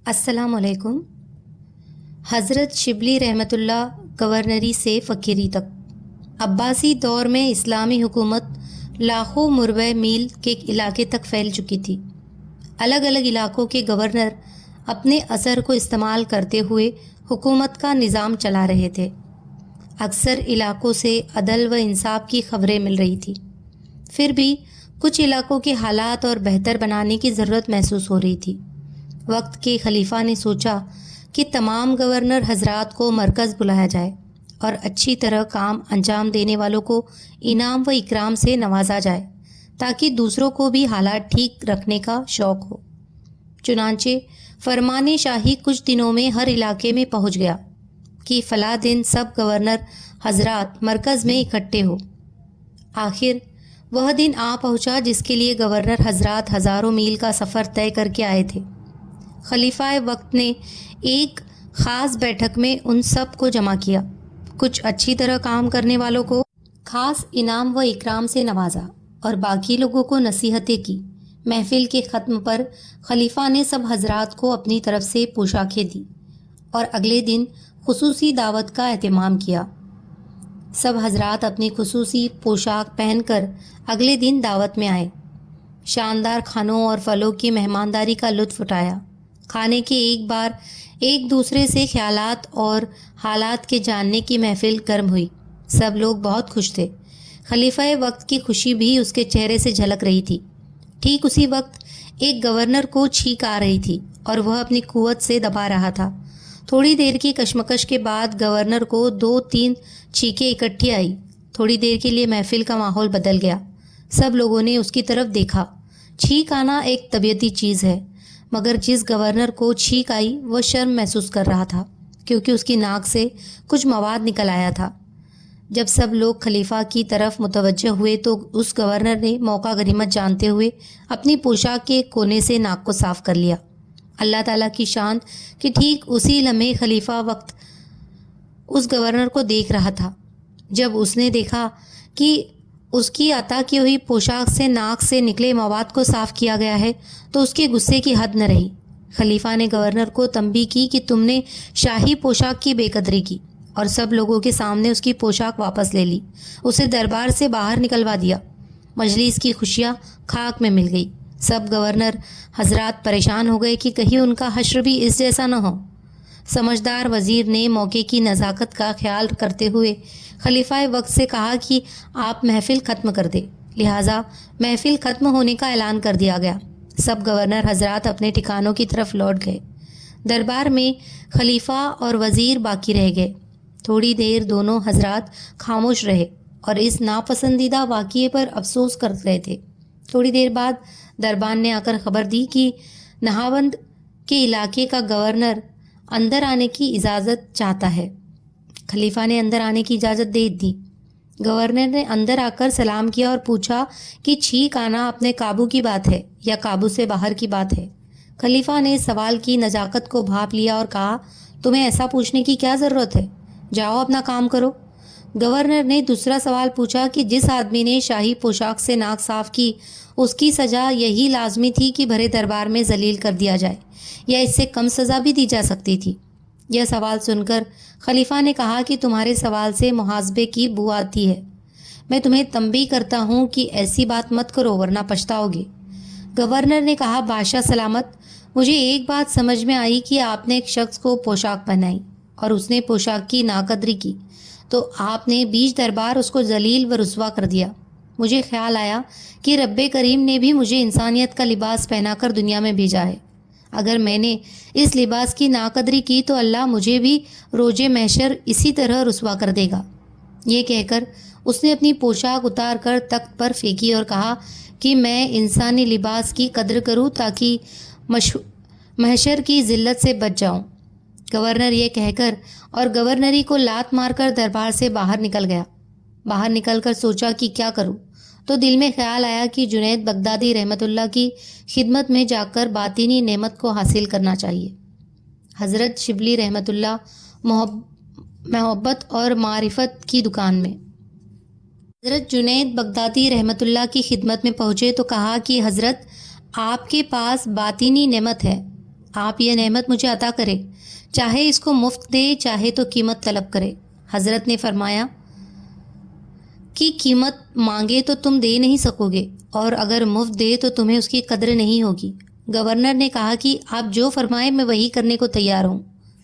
السلام علیکم۔ حضرت شبلی رحمۃ اللہ گورنری سے فقیری تک۔ عباسی دور میں اسلامی حکومت لاکھوں مربع میل کے علاقے تک پھیل چکی تھی۔ الگ الگ علاقوں کے گورنر اپنے اثر کو استعمال کرتے ہوئے حکومت کا نظام چلا رہے تھے۔ اکثر علاقوں سے عدل و انصاف کی خبریں مل رہی تھی، پھر بھی کچھ علاقوں کے حالات اور بہتر بنانے کی ضرورت محسوس ہو رہی تھی۔ وقت کے خلیفہ نے سوچا کہ تمام گورنر حضرات کو مرکز بلایا جائے اور اچھی طرح کام انجام دینے والوں کو انعام و اکرام سے نوازا جائے تاکہ دوسروں کو بھی حالات ٹھیک رکھنے کا شوق ہو۔ چنانچہ فرمان شاہی کچھ دنوں میں ہر علاقے میں پہنچ گیا کہ فلاں دن سب گورنر حضرات مرکز میں اکٹھے ہو۔ آخر وہ دن آ پہنچا جس کے لیے گورنر حضرات ہزاروں میل کا سفر طے کر کے آئے تھے۔ خلیفہ وقت نے ایک خاص بیٹھک میں ان سب کو جمع کیا، کچھ اچھی طرح کام کرنے والوں کو خاص انعام و اکرام سے نوازا اور باقی لوگوں کو نصیحتیں کی۔ محفل کے ختم پر خلیفہ نے سب حضرات کو اپنی طرف سے پوشاکیں دی اور اگلے دن خصوصی دعوت کا اہتمام کیا۔ سب حضرات اپنی خصوصی پوشاک پہن کر اگلے دن دعوت میں آئے۔ شاندار کھانوں اور پھلوں کی مہمانداری کا لطف اٹھایا۔ کھانے کے ایک بار ایک دوسرے سے خیالات اور حالات کے جاننے کی محفل گرم ہوئی۔ سب لوگ بہت خوش تھے۔ خلیفہ وقت کی خوشی بھی اس کے چہرے سے جھلک رہی تھی۔ ٹھیک اسی وقت ایک گورنر کو چھینک آ رہی تھی اور وہ اپنی قوت سے دبا رہا تھا۔ تھوڑی دیر کی کشمکش کے بعد گورنر کو 2-3 چھینکیں اکٹھی آئی۔ تھوڑی دیر کے لیے محفل کا ماحول بدل گیا۔ سب لوگوں نے اس کی طرف دیکھا۔ چھینک آنا ایک طبیعتی چیز ہے، مگر جس گورنر کو چھینک آئی وہ شرم محسوس کر رہا تھا کیونکہ اس کی ناک سے کچھ مواد نکل آیا تھا۔ جب سب لوگ خلیفہ کی طرف متوجہ ہوئے تو اس گورنر نے موقع غنیمت جانتے ہوئے اپنی پوشاک کے کونے سے ناک کو صاف کر لیا۔ اللہ تعالیٰ کی شان کہ ٹھیک اسی لمحے خلیفہ وقت اس گورنر کو دیکھ رہا تھا۔ جب اس نے دیکھا کہ اس کی عطا کی ہوئی پوشاک سے ناک سے نکلے مواد کو صاف کیا گیا ہے تو اس کے غصے کی حد نہ رہی۔ خلیفہ نے گورنر کو تنبیہ کی کہ تم نے شاہی پوشاک کی بے قدری کی، اور سب لوگوں کے سامنے اس کی پوشاک واپس لے لی، اسے دربار سے باہر نکلوا دیا۔ مجلس کی خوشیاں خاک میں مل گئی۔ سب گورنر حضرات پریشان ہو گئے کہ کہیں ان کا حشر بھی اس جیسا نہ ہو۔ سمجھدار وزیر نے موقع کی نزاکت کا خیال کرتے ہوئے خلیفہ وقت سے کہا کہ آپ محفل ختم کر دیں۔ لہٰذا محفل ختم ہونے کا اعلان کر دیا گیا۔ سب گورنر حضرات اپنے ٹھکانوں کی طرف لوٹ گئے۔ دربار میں خلیفہ اور وزیر باقی رہ گئے۔ تھوڑی دیر دونوں حضرات خاموش رہے اور اس ناپسندیدہ واقعے پر افسوس کر رہے تھے۔ تھوڑی دیر بعد دربان نے آ کر خبر دی کہ نہاوند کے علاقے کا گورنر اندر آنے کی اجازت چاہتا ہے۔ خلیفہ نے اندر آنے کی اجازت دے دی۔ گورنر نے اندر آ کر سلام کیا اور پوچھا کہ چھینک آنا اپنے قابو کی بات ہے یا قابو سے باہر کی بات ہے؟ خلیفہ نے سوال کی نزاکت کو بھانپ لیا اور کہا، تمہیں ایسا پوچھنے کی کیا ضرورت ہے؟ جاؤ اپنا کام کرو۔ گورنر نے دوسرا سوال پوچھا کہ جس آدمی نے شاہی پوشاک سے ناک صاف کی اس کی سزا یہی لازمی تھی کہ بھرے دربار میں ذلیل کر دیا جائے یا اس سے کم سزا بھی دی جا سکتی تھی؟ یہ سوال سن کر خلیفہ نے کہا کہ تمہارے سوال سے محاسبے کی بو آتی ہے۔ میں تمہیں تنبیہ کرتا ہوں کہ ایسی بات مت کرو ورنہ پچھتاؤ گے۔ گورنر نے کہا، بادشاہ سلامت، مجھے ایک بات سمجھ میں آئی کہ آپ نے ایک شخص کو پوشاک پہنائی اور اس نے پوشاک کی ناقدری کی تو آپ نے بیچ دربار اس کو ذلیل و رسوا کر دیا۔ مجھے خیال آیا کہ رب کریم نے بھی مجھے انسانیت کا لباس پہنا کر دنیا میں بھیجا ہے۔ اگر میں نے اس لباس کی ناقدری کی تو اللہ مجھے بھی روز محشر اسی طرح رسوا کر دے گا۔ یہ کہہ کر اس نے اپنی پوشاک اتار کر تخت پر پھینکی اور کہا کہ میں انسانی لباس کی قدر کروں تاکہ محشر کی ذلت سے بچ جاؤں۔ گورنر یہ کہہ کر اور گورنری کو لات مار کر دربار سے باہر نکل گیا۔ باہر نکل کر سوچا کہ کیا کروں، تو دل میں خیال آیا کہ جنید بغدادی رحمۃ اللہ کی خدمت میں جا کر باطنی نعمت کو حاصل کرنا چاہیے۔ حضرت شبلی رحمۃ اللہ محبت اور معرفت کی دکان میں حضرت جنید بغدادی رحمۃ اللہ کی خدمت میں پہنچے تو کہا کہ حضرت، آپ کے پاس باطنی نعمت ہے، آپ یہ نعمت مجھے عطا کرے، چاہے اس کو مفت دے چاہے تو قیمت طلب کرے۔ حضرت نے فرمایا کہ قیمت مانگے تو تم دے نہیں سکو گے، اور اگر مفت دے تو تمہیں اس کی قدر نہیں ہوگی۔ گورنر نے کہا کہ آپ جو فرمائے میں وہی کرنے کو تیار ہوں۔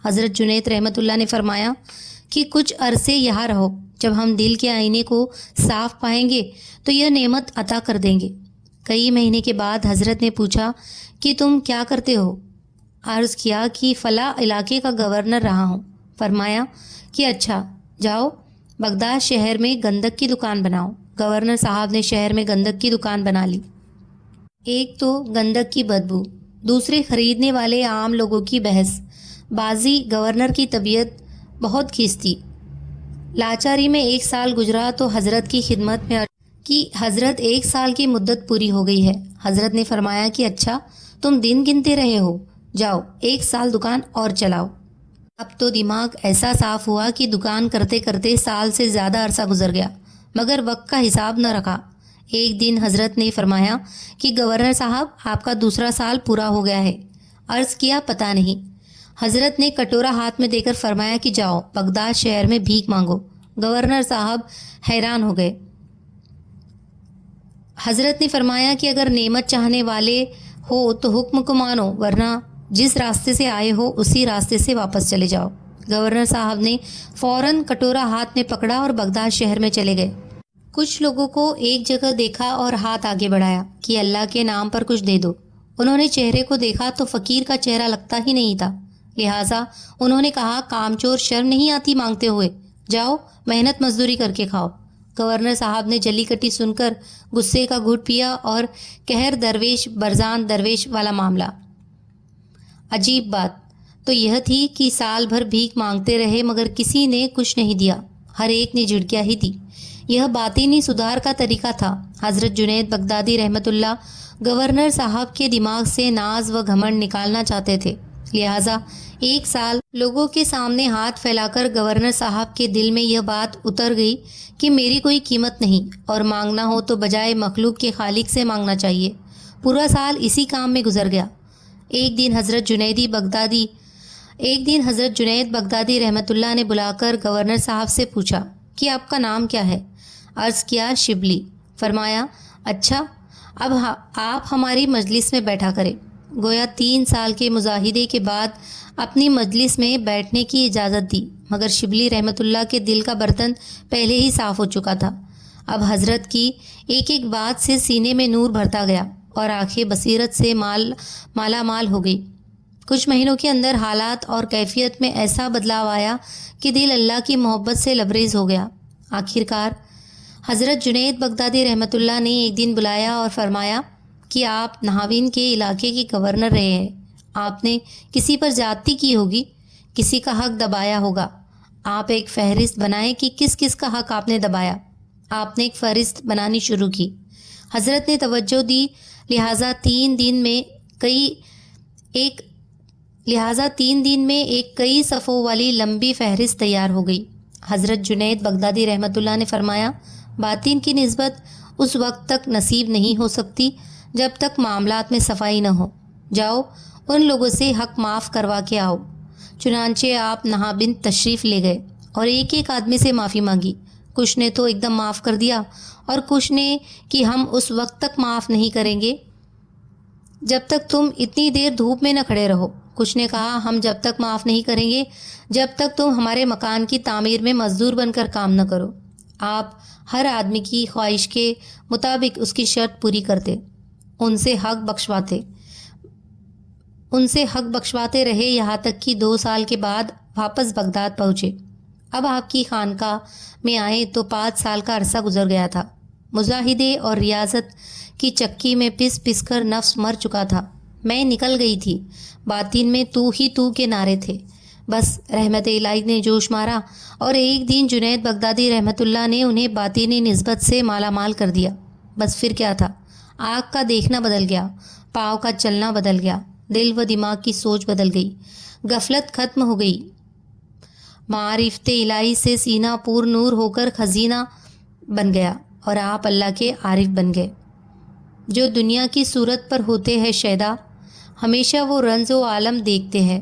حضرت جنید رحمۃ اللہ نے فرمایا کہ کچھ عرصے یہاں رہو، جب ہم دل کے آئینے کو صاف پائیں گے تو یہ نعمت عطا کر دیں گے۔ کئی مہینے کے بعد حضرت نے پوچھا کہ تم کیا کرتے ہو؟ عرض کیا کہ فلاں علاقے کا گورنر رہا ہوں۔ فرمایا کہ اچھا، جاؤ بغداد شہر میں گندک کی دکان بناؤ۔ گورنر صاحب نے شہر میں گندک کی دکان بنا لی۔ ایک تو گندک کی بدبو، دوسرے خریدنے والے عام لوگوں کی بحث بازی۔ گورنر کی طبیعت بہت کھینچتی۔ لاچاری میں 1 سال گزرا تو حضرت کی خدمت میں کہ حضرت 1 سال کی مدت پوری ہو گئی ہے۔ حضرت نے فرمایا کہ اچھا، تم دن گنتے رہے ہو، جاؤ 1 سال دکان اور چلاؤ۔ اب تو دماغ ایسا صاف ہوا کہ دکان کرتے کرتے سال سے زیادہ عرصہ گزر گیا، مگر وقت کا حساب نہ رکھا۔ ایک دن حضرت نے فرمایا کہ گورنر صاحب، آپ کا 2 سال پورا ہو گیا ہے۔ عرض کیا پتہ نہیں۔ حضرت نے کٹورا ہاتھ میں دے کر فرمایا کہ جاؤ بغداد شہر میں بھیک مانگو۔ گورنر صاحب حیران ہو گئے۔ حضرت نے فرمایا کہ اگر نعمت چاہنے والے ہو تو حکم کو مانو، ورنہ جس راستے سے آئے ہو اسی راستے سے واپس چلے جاؤ۔ گورنر صاحب نے فوراً کٹورا ہاتھ میں پکڑا اور بغداد شہر میں چلے گئے۔ کچھ لوگوں کو ایک جگہ دیکھا اور ہاتھ آگے بڑھایا کہ اللہ کے نام پر کچھ دے دو۔ انہوں نے چہرے کو دیکھا تو فقیر کا چہرہ لگتا ہی نہیں تھا، لہٰذا انہوں نے کہا کام چور شرم نہیں آتی مانگتے ہوئے، جاؤ محنت مزدوری کر کے کھاؤ۔ گورنر صاحب نے جلی کٹی سن کر غصے کا گھٹ پیا اور قہر درویش برزان درویش والا معاملہ۔ عجیب بات تو یہ تھی کہ سال بھر بھیک مانگتے رہے مگر کسی نے کچھ نہیں دیا، ہر ایک نے جھڑکیاں ہی دی۔ یہ باطنی سدھار کا طریقہ تھا۔ حضرت جنید بغدادی رحمۃ اللہ گورنر صاحب کے دماغ سے ناز و گھمنڈ نکالنا چاہتے تھے، لہٰذا 1 سال لوگوں کے سامنے ہاتھ پھیلا کر گورنر صاحب کے دل میں یہ بات اتر گئی کہ میری کوئی قیمت نہیں، اور مانگنا ہو تو بجائے مخلوق کے خالق سے مانگنا چاہیے۔ پورا سال اسی کام میں گزر گیا۔ ایک دن حضرت جنید بغدادی رحمۃ اللہ نے بلا کر گورنر صاحب سے پوچھا کہ آپ کا نام کیا ہے؟ عرض کیا شبلی۔ فرمایا اچھا، اب آپ ہماری مجلس میں بیٹھا کریں۔ گویا 3 سال کے مجاہدے کے بعد اپنی مجلس میں بیٹھنے کی اجازت دی، مگر شبلی رحمۃ اللہ کے دل کا برتن پہلے ہی صاف ہو چکا تھا۔ اب حضرت کی ایک ایک بات سے سینے میں نور بھرتا گیا اور آنکھیں بصیرت سے مالا مال ہو گئی۔ کچھ مہینوں کے اندر حالات اور کیفیت میں ایسا بدلاؤ آیا کہ دل اللہ کی محبت سے لبریز ہو گیا۔ آخرکار حضرت جنید بغدادی رحمۃ اللہ نے ایک دن بلایا اور فرمایا کہ آپ نہاوند کے علاقے کے گورنر رہے ہیں، آپ نے کسی پر زیادتی کی ہوگی، کسی کا حق دبایا ہوگا۔ آپ ایک فہرست بنائیں کہ کس کس کا حق آپ نے دبایا۔ آپ نے ایک فہرست بنانی شروع کی۔ حضرت نے توجہ دی، لہٰذا 3 دن میں ایک کئی صفوں والی لمبی فہرست تیار ہو گئی۔ حضرت جنید بغدادی رحمۃ اللہ نے فرمایا باطن کی نسبت اس وقت تک نصیب نہیں ہو سکتی جب تک معاملات میں صفائی نہ ہو۔ جاؤ ان لوگوں سے حق معاف کروا کے آؤ۔ چنانچہ آپ نہابند تشریف لے گئے اور ایک ایک آدمی سے معافی مانگی۔ کچھ نے تو ایک دم معاف کر دیا اور کچھ نے کہ ہم اس وقت تک معاف نہیں کریں گے جب تک تم اتنی دیر دھوپ میں نہ کھڑے رہو۔ کچھ نے کہا ہم جب تک معاف نہیں کریں گے جب تک تم ہمارے مکان کی تعمیر میں مزدور بن کر کام نہ کرو۔ آپ ہر آدمی کی خواہش کے مطابق اس کی شرط پوری کرتے، ان سے حق بخشواتے رہے، یہاں تک کہ 2 سال کے بعد واپس بغداد پہنچے۔ اب آپ کی خانقاہ میں آئے تو 5 سال کا عرصہ گزر گیا تھا۔ مجاہدے اور ریاضت کی چکی میں پس پس کر نفس مر چکا تھا۔ میں نکل گئی تھی، باطن میں تو ہی تو کے نعرے تھے۔ بس رحمت الہی نے جوش مارا اور ایک دن جنید بغدادی رحمۃ اللہ نے انہیں باطنی نسبت سے مالا مال کر دیا۔ بس پھر کیا تھا، آنکھ کا دیکھنا بدل گیا، پاؤں کا چلنا بدل گیا، دل و دماغ کی سوچ بدل گئی، غفلت ختم ہو گئی، معرفت الہی سے سینہ پور نور ہو کر خزینہ بن گیا اور آپ اللہ کے عارف بن گئے۔ جو دنیا کی صورت پر ہوتے ہیں شیدا، ہمیشہ وہ رنز و عالم دیکھتے ہیں